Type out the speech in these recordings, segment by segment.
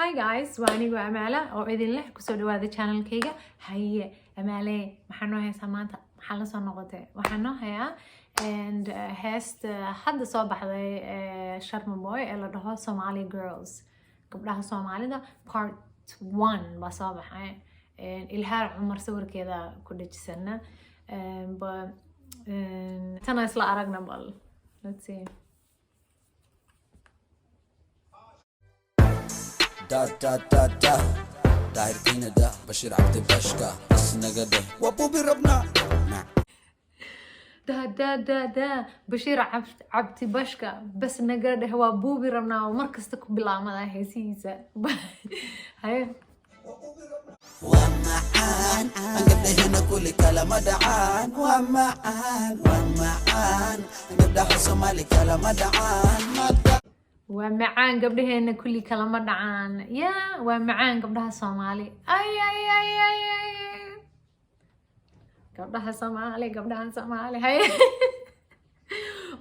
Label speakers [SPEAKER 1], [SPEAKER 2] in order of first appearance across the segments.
[SPEAKER 1] Hi guys, وأنا أمالة وإذن له كسر هذا channel كيجا هي أمالة محنو هي سمانتا محل صنعته وحنو هي and هست حد صباح ذي شرم بوي إلا ده Somali girls قبلها Somali ده part 1 بصباح الهار عمر صور كذا كل سنة تنا يصلا أرقنا بال let's see
[SPEAKER 2] دا داير فينا دا بشير عبد بشكا بس نقده وابوبي ربنا
[SPEAKER 1] دا بشير عبد بشكا بس نقده هو بوبي ربنا ومركز تكو بلا ما هي سيسا هاي
[SPEAKER 2] ومعان انقده هنا كل كلمة دعان ومعان انقده حسومالي كلمة دعان
[SPEAKER 1] ومعان قبلها إن كل كلمة دعان يا ومعان قبلها صومالي أي قبلها صومالي هاي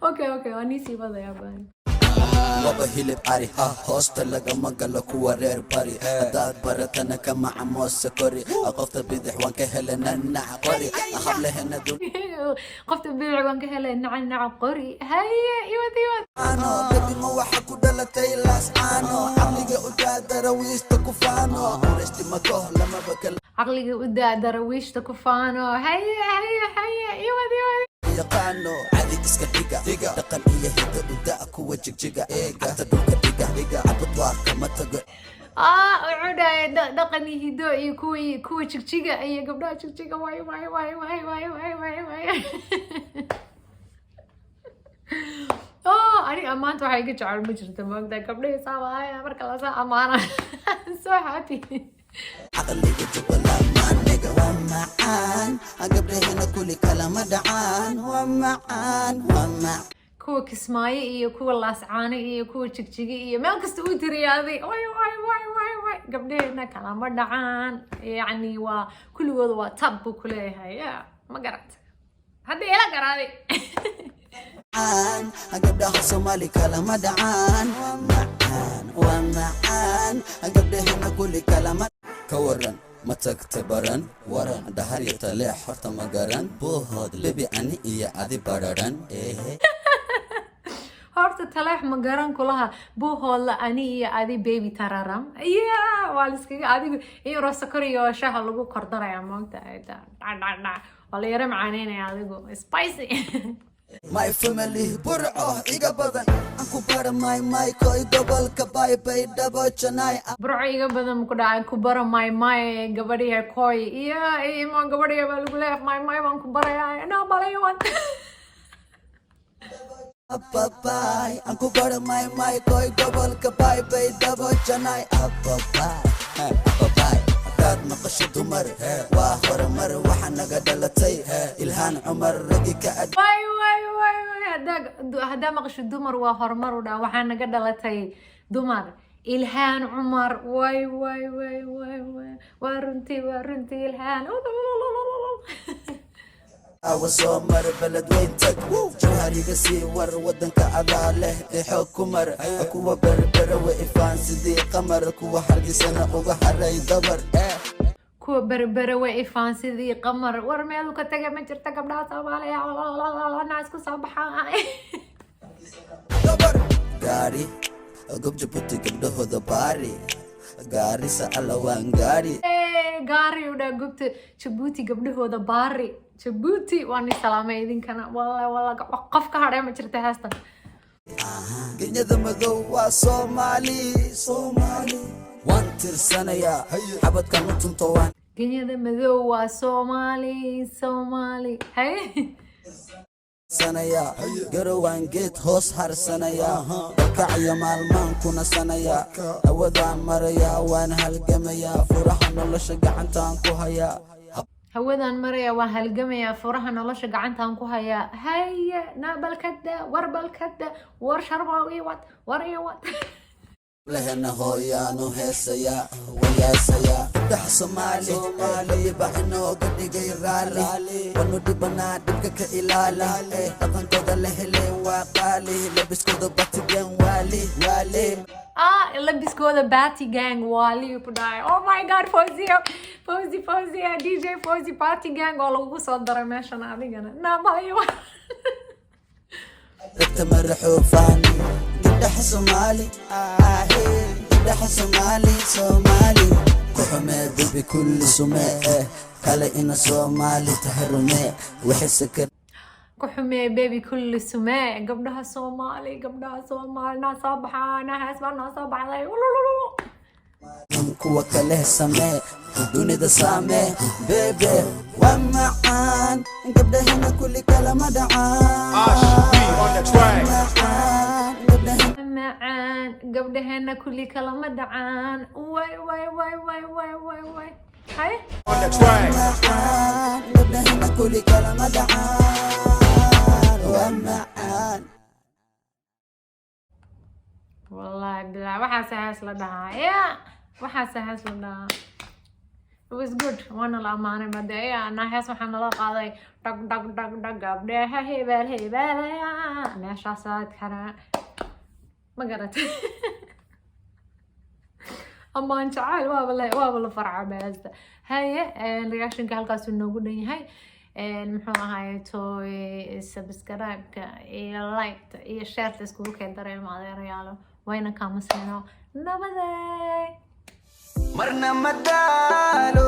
[SPEAKER 1] أوكي ونسي بذا يا بان
[SPEAKER 2] وابا هيلب عاري هوست لقا مقالا كوا رير باري داد برتنا كما عموس سكوري قفت بيدح وانك هلنا نعقوري أخاب لهنا دون
[SPEAKER 1] قفت بيدح وانك هلنا نعقوري هيا يوذي
[SPEAKER 2] أنا بيبي موحا كودالتي لاس أنا عقلي قدا درويش تكفانو ورشتي مكوه لما بكل
[SPEAKER 1] عقلي قدا درويش تكفانو هيا يوذي
[SPEAKER 2] يقانو عادي اسكا ديقا دقن إيا هيدا ودا كوا جيجا حتى دوكا ديقا عبد واقع ما تقل
[SPEAKER 1] عودا دقني هدوء كوي تشيكا أي قبلها تشيكا واي أنا أمانت waxay iga jecel ma jirto moogda gabdhaha saabaya marka la saa amaana so happy
[SPEAKER 2] عقلي جبلا ما نيجا ومعان قبله هنا كل كلمة دعان ومعان
[SPEAKER 1] kuwa kismaayo iyo kuwa laascaane iyo kuwa jigjiga iyo meel kasta uu tiriyaaday way gabdhaheena kalama dhacaan yani waa kulligooda waa tab buu ku leeyahay ma garat hadda ila garaaday
[SPEAKER 2] قبلها صومالي كلمة دعان ومعان قبلها كل كلمة كورن ما تكتبرن ورن دهر يطلع حرت مقرن بوهود لبي أني إيا عدي بررن
[SPEAKER 1] horta taleex ma garan kulaha buuhooda ani iyo adi baby tararam waa liskaga adigu iyo rosakor iyo shaha lagu kordaraya moogta waa la yara macaaneynaya adigu spicy
[SPEAKER 2] My family burco iga badan anku bara my koy double ka bay double chanai
[SPEAKER 1] burco iga badan ku dhacay ku bara my gabadhiya koy iyo ma gabadhiya baa lagu leeyahay my baan ku baraya no balayo waan
[SPEAKER 2] Bye anku bara my koy double ka bay double chanai bye dad maqasho dumar waa hormar waxa naga dhalatay ilhaan umar ragi ka
[SPEAKER 1] way hada maqasho dumar waa hormar u dhaa waxa naga dhalatay dumar ilhaan umar way waa runtii ilhaan
[SPEAKER 2] awasoo mar balad weyn tag jawhariga sii war wadanka adaa leh xukumar kuwa berbera way ifaan sidii qamar kuwa hargisana uga haray dabar
[SPEAKER 1] kuwa berbera way ifaan sidii qamar war meel ka taga ma jirta gabdhaha Soomaaliya ana isku soo baxaan
[SPEAKER 2] dabar gaari gobjabuti gabdhahooda baari gaari sa'alawaan gaari
[SPEAKER 1] gaari uda gubta Djibouti gabdhahooda baari Djibouti waan salaamay idinkana walla qof ka hadhay ma jirta haastan
[SPEAKER 2] genyada madow waa Soomaali waan tirsanaya xabadka mutunto waan
[SPEAKER 1] genyada madow waa Soomaali hay
[SPEAKER 2] sanaya garowan geed hoos harsanaya kacaya maalmaan kuna sanaya awadaan maraya waan halgamaya furaha nolosha gacantaan ku haya
[SPEAKER 1] hawadan maraya waan halgamaya furaha nolosha gacantaan ku haya haya nabalkada war sharbawi war
[SPEAKER 2] لهنا هويانو هيسيا وياسيا دح صومالي بحنو قد غيرالي ونو دبنا دبك كإلالي طبعا كذا لهلي وقالي لبس كذا باتبين والي
[SPEAKER 1] labiskooda Batty Gang wali ku dhaay. Oh my god, Fawzi DJ Fawzi Batty Gang oo lagu soo daray meeshan adigana naabayo
[SPEAKER 2] dadka marxuufani gabdhaha Soomaali gabdhaha Soomaali kuxumee bibi kulli sumee kale ina Soomaali taharume wixii sakar
[SPEAKER 1] kuxumee baby kulli sumee gabdhaha Soomaali na soo baxana haas baa noo soo baxday
[SPEAKER 2] kuwa kale samee dunida saamee bebe waa macaan gabdhahana kulli kala ma dhacaan
[SPEAKER 1] macaan gabdhahana kulli kala ma dhacaan way hay
[SPEAKER 2] macaan gabdhahana kulli kala ma dhacaan waa macaan
[SPEAKER 1] wallahi bilaa waxaas haas la dhahaa waxaas haas la dhahaa. It was good. Waana la amaanay madaya na hees waxaan nala qaaday dag gabdhaha hebel meeshaas aad kana ma garatay amaan jacayl waaba la farca beesta haye reactionka halkaas uu noogu dhan yahay muxuu ahaay toy subscribe-ka iyo like iyo share iskugu keen dareemo adeerayaalo wayna kaamasino nabaday
[SPEAKER 2] marna madalo